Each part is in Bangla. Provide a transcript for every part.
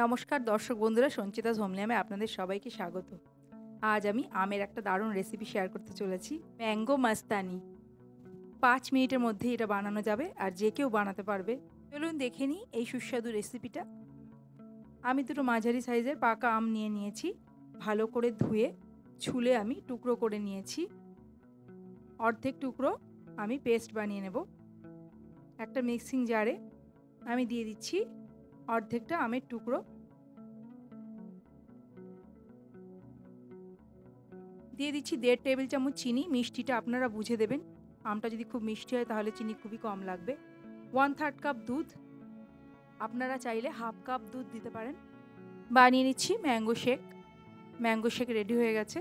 নমস্কার দর্শক বন্ধুরা, সঞ্চিতা হোমলিয়ামে আপনাদের সবাইকে স্বাগত। আজ আমি আমের একটা দারুণ রেসিপি শেয়ার করতে চলেছি, ম্যাঙ্গো মাস্তানি। 5 মিনিটের মধ্যেই এটা বানানো যাবে আর যে কেউ বানাতে পারবে। চলুন দেখে নিই এই সুস্বাদু রেসিপিটা। আমি দুটো মাঝারি সাইজের পাকা আম নিয়ে নিয়েছি। ভালো করে ধুয়ে ছুলে আমি টুকরো করে নিয়েছি। অর্ধেক টুকরো আমি পেস্ট বানিয়ে নেব। একটা মিক্সিং জারে আমি দিয়ে দিচ্ছি অর্ধেকটা আমের টুকরো, দিয়ে দিচ্ছি 1.5 টেবিল চামচ চিনি। মিষ্টিটা আপনারা বুঝে দেবেন, আমটা যদি খুব মিষ্টি হয় তাহলে চিনি খুবই কম লাগবে। 1/3 কাপ দুধ, আপনারা চাইলে হাফ কাপ দুধ দিতে পারেন। বানিয়ে নিচ্ছি mango shake. Mango shake ready হয়ে গেছে।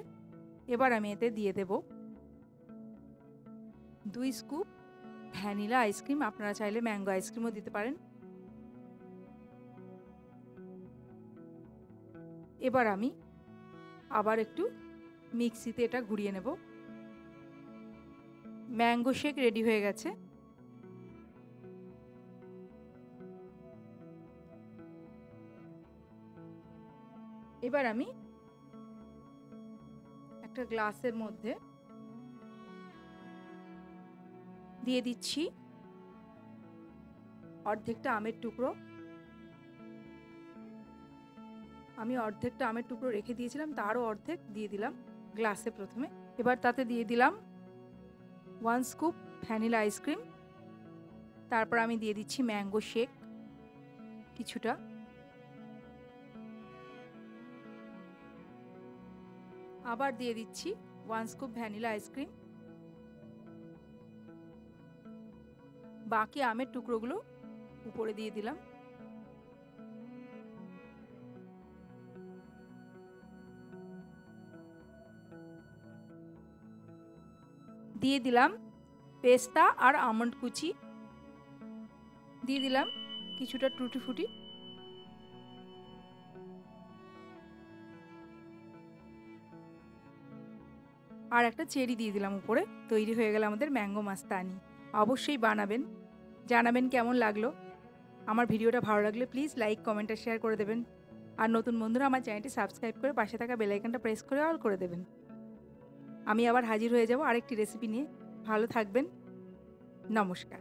এবার আমি এতে দিয়ে দেব 2 স্কুপ ভ্যানিলা আইসক্রিম, আপনারা চাইলে ম্যাঙ্গো আইসক্রিমও দিতে পারেন। এবার আমি আবার একটু মিক্সিতে এটা ঘুরিয়ে নেব। ম্যাঙ্গো শেক রেডি হয়ে গেছে। এবার আমি একটা গ্লাসের মধ্যে দিয়ে দিচ্ছি অর্ধেকটা আমের টুকরো। আমি অর্ধেকটা আমের টুকরো রেখে দিয়েছিলাম, তারও অর্ধেক দিয়ে দিলাম গ্লাসে প্রথমে। এবার তাতে দিয়ে দিলাম 1 স্কুপ ভ্যানিলা আইসক্রিম। তারপর আমি দিয়ে দিচ্ছি ম্যাঙ্গো শেক কিছুটা। আবার দিয়ে দিচ্ছি 1 স্কুপ ভ্যানিলা আইসক্রিম। বাকি আমের টুকরোগুলো উপরে দিয়ে দিলাম। দিয়ে দিলাম পেস্তা আর আমন্ড কুচি। দিয়ে দিলাম কিছুটা টুটি ফুটি। আর একটা চেরি দিয়ে দিলাম উপরে। তৈরি হয়ে গেল আমাদের ম্যাঙ্গো মাস্তানি। অবশ্যই বানাবেন, জানাবেন কেমন লাগলো। আমার ভিডিওটা ভালো লাগলে প্লিজ লাইক, কমেন্ট আর শেয়ার করে দেবেন। আর নতুন বন্ধুরা আমার চ্যানেলটি সাবস্ক্রাইব করে পাশে থাকা বেল আইকনটা প্রেস করে অল করে দেবেন। আমি আবার হাজির হয়ে যাব আরেকটি রেসিপি নিয়ে। ভালো থাকবেন। নমস্কার।